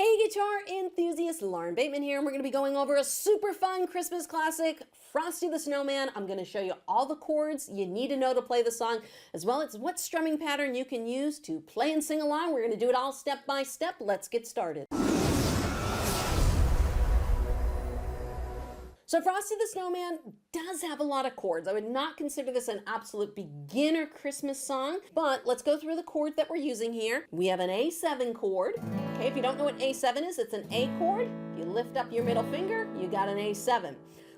Hey guitar enthusiasts, Lauren Bateman here, and we're going to be going over a super fun Christmas classic, Frosty the Snowman. I'm going to show you all the chords you need to know to play the song, as well as what strumming pattern you can use to play and sing along. We're going to do it all step by step. Let's get started. So Frosty the Snowman does have a lot of chords. I would not consider this an absolute beginner Christmas song, but let's go through the chord that we're using here. We have an A7 chord. Okay, if you don't know what A7 is, it's an A chord. If you lift up your middle finger, you got an A7.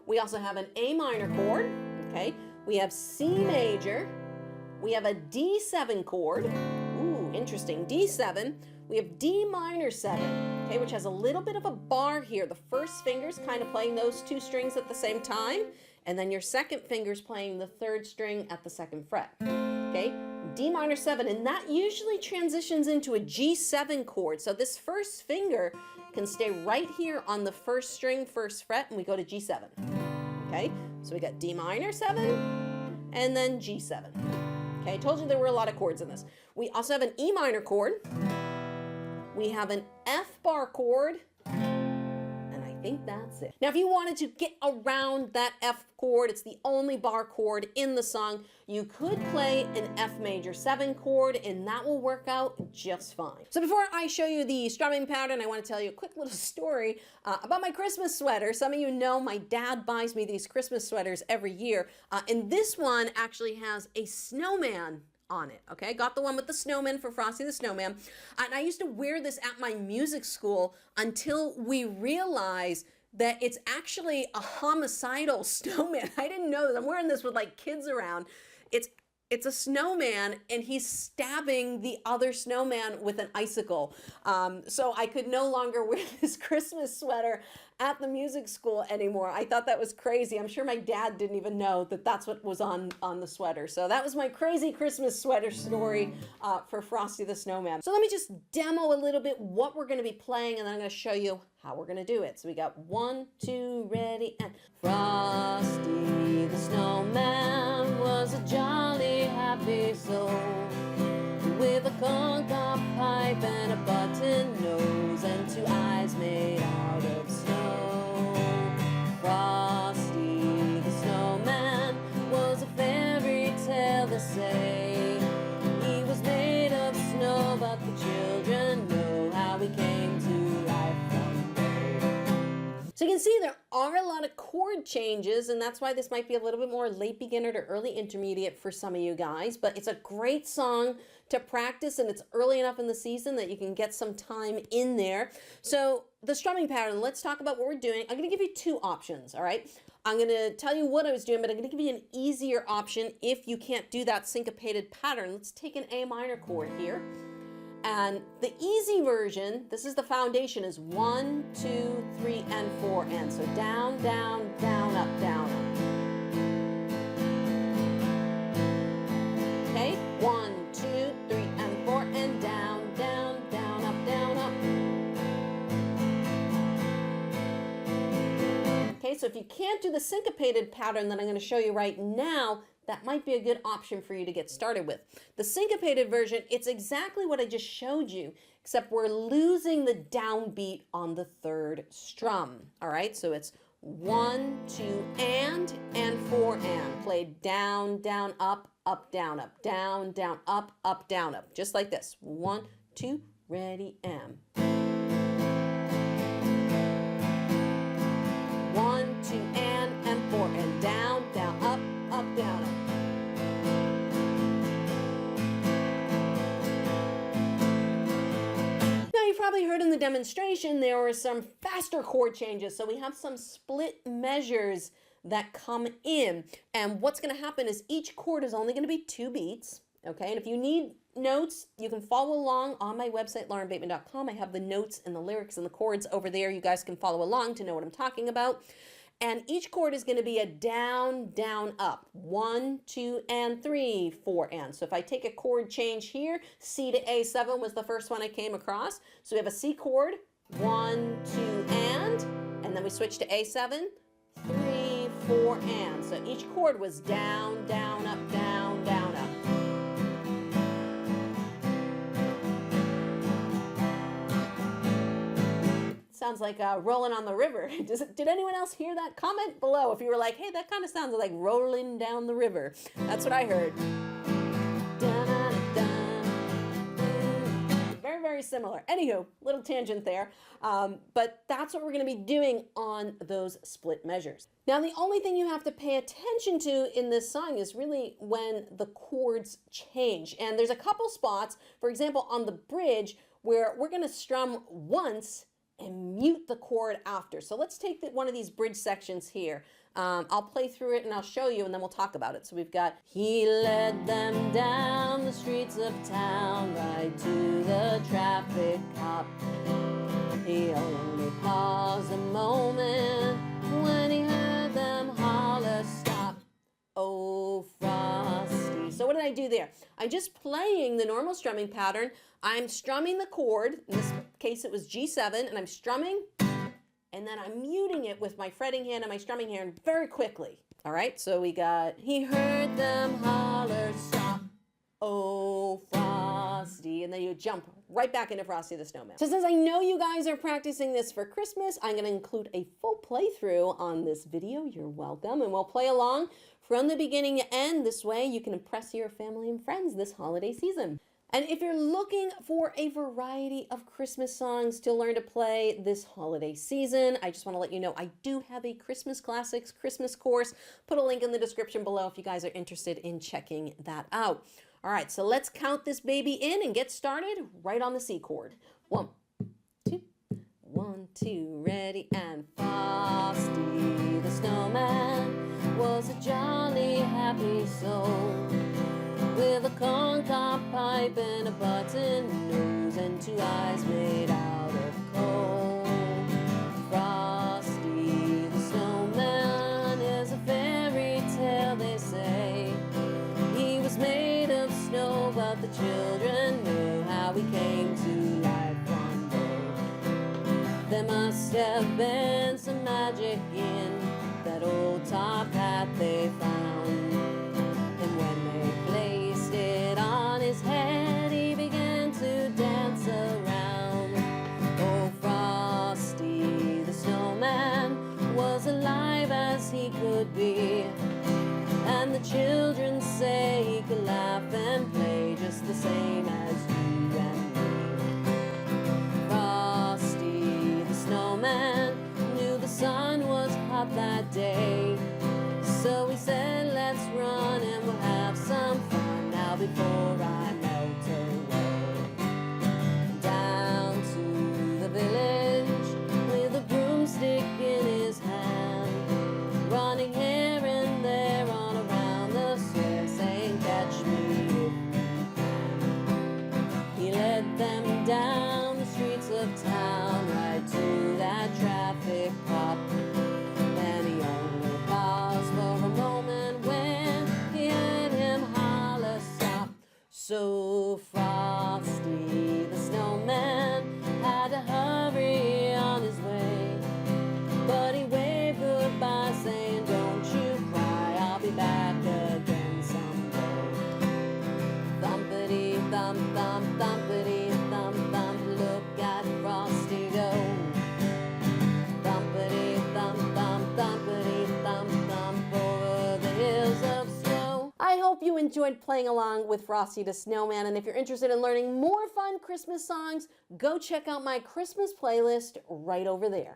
We also have an A minor chord. Okay, we have C major. We have a D7 chord. Ooh, interesting, D7. We have D minor 7. Okay, which has a little bit of a bar here. The first finger's kind of playing those two strings at the same time, and then your second finger's playing the third string at the second fret. Okay, D minor 7, and that usually transitions into a G7 chord. So this first finger can stay right here on the first string, first fret, and we go to G7. Okay, so we got D minor 7, and then G7. Okay, I told you there were a lot of chords in this. We also have an E minor chord. We have an F bar chord, and I think that's it. Now, if you wanted to get around that F chord, it's the only bar chord in the song, you could play an F major 7 chord, and that will work out just fine. So before I show you the strumming pattern, I want to tell you a quick little story about my Christmas sweater. Some of you know my dad buys me these Christmas sweaters every year, and this one actually has a snowman on it. Okay, I got the one with the snowman for Frosty the Snowman, and I used to wear this at my music school until we realized that it's actually a homicidal snowman. I didn't know that. I'm wearing this with like kids around. It's a snowman, and he's stabbing the other snowman with an icicle. So I could no longer wear this Christmas sweater at the music school anymore. I thought that was crazy. I'm sure my dad didn't even know that that's what was on the sweater. So that was my crazy Christmas sweater story for Frosty the Snowman. So let me just demo a little bit what we're going to be playing, and then I'm going to show you how we're going to do it. So we got 1, 2, ready, and Frosty the Snowman was a jolly happy soul with a corncob pipe and a button nose and 2 eyes made out of snow. Frosty the Snowman was a fairy tale, they say. He was made of snow, but the children know how he came to life one day. So you can see there are a lot of chord changes, and that's why this might be a little bit more late beginner to early intermediate for some of you guys, but it's a great song to practice, and it's early enough in the season that you can get some time in there. So the strumming pattern, let's talk about what we're doing. I'm going to give you 2 options, all right? I'm going to tell you what I was doing, but I'm going to give you an easier option if you can't do that syncopated pattern. Let's take an A minor chord here. And the easy version, this is the foundation, is 1, 2, 3, and 4, and so down, down, down, up, down, up. Okay, 1, 2, 3, and 4, and down, down, down, up, down, up. Okay, so if you can't do the syncopated pattern that I'm going to show you right now, that might be a good option for you to get started with. The syncopated version, it's exactly what I just showed you, except we're losing the downbeat on the 3rd strum. All right, so it's 1, 2, and 4, and. Played down, down, up, down, down, up, down, up. Just like this. 1, 2, ready, and. 1, 2, and 4, and down, down, up, down, up. Now you've probably heard in the demonstration there were some faster chord changes, so we have some split measures that come in, and what's going to happen is each chord is only going to be 2 beats. Okay, and if you need notes, you can follow along on my website, laurenbateman.com. I have the notes and the lyrics and the chords over there. You guys can follow along to know what I'm talking about. And each chord is going to be a down, down, up. 1, 2, and 3, 4, and. So if I take a chord change here, C to A7 was the first one I came across. So we have a C chord, 1, 2, and then we switch to A7, 3, 4, and. So each chord was down, down, up, down, down, up. sounds like rolling on the river. Did anyone else hear that? Comment below if you were like, hey, that kind of sounds like rolling down the river. That's what I heard. Very, very similar. Anywho, little tangent there. But that's what we're going to be doing on those split measures. Now, the only thing you have to pay attention to in this song is really when the chords change. And there's a couple spots, for example, on the bridge, where we're going to strum once and mute the chord after. So let's take one of these bridge sections here. I'll play through it and I'll show you and then we'll talk about it. So we've got, he led them down the streets of town, right to the traffic cop. He only paused a moment when he heard them holler, stop, oh Frosty. So what did I do there? I'm just playing the normal strumming pattern. I'm strumming the chord, in this case it was G7, and I'm strumming, and then I'm muting it with my fretting hand and my strumming hand very quickly. All right, so we got, he heard them holler, stop, oh Frosty, and then you jump right back into Frosty the Snowman. So since I know you guys are practicing this for Christmas, I'm gonna include a full playthrough on this video. You're welcome, and we'll play along from the beginning to end. This way you can impress your family and friends this holiday season. And if you're looking for a variety of Christmas songs to learn to play this holiday season, I just want to let you know I do have a Christmas Classics Christmas course. Put a link in the description below if you guys are interested in checking that out. All right, so let's count this baby in and get started right on the C chord. 1, 2, 1, 2, ready, and Frosty the Snowman was a jolly happy soul, with a corncob pipe and a button nose and 2 eyes made out of coal. Frosty the Snowman is a fairy tale, they say. He was made of snow, but the children knew how he came to life one day. There must have been some magic in that old top hat they found, and when they placed it on his head, he began to dance around. Oh, Frosty the Snowman was alive as he could be, and the children say he could laugh and play just the same as you and me. Frosty the Snowman knew the sun was hot that day, so he said, let's run and we'll have some fun now before I melt away. Down to the village with a broomstick in his hand, running here and there on around the square, saying, catch me if you can. He led them down the streets of town, right to that traffic cop. And he only paused for a moment when he heard him holler, stop. So Frosty the Snowman had to hurry on his way, but he waved goodbye saying, don't you cry, I'll be back again someday. Thumpity thump thump, thumpity thump thump, look at Frosty go. Thumpity thump thump, thumpity thump thump, over the hills of snow. I hope you enjoyed playing along with Frosty the Snowman, and if you're interested in learning more fun Christmas songs, go check out my Christmas playlist right over there.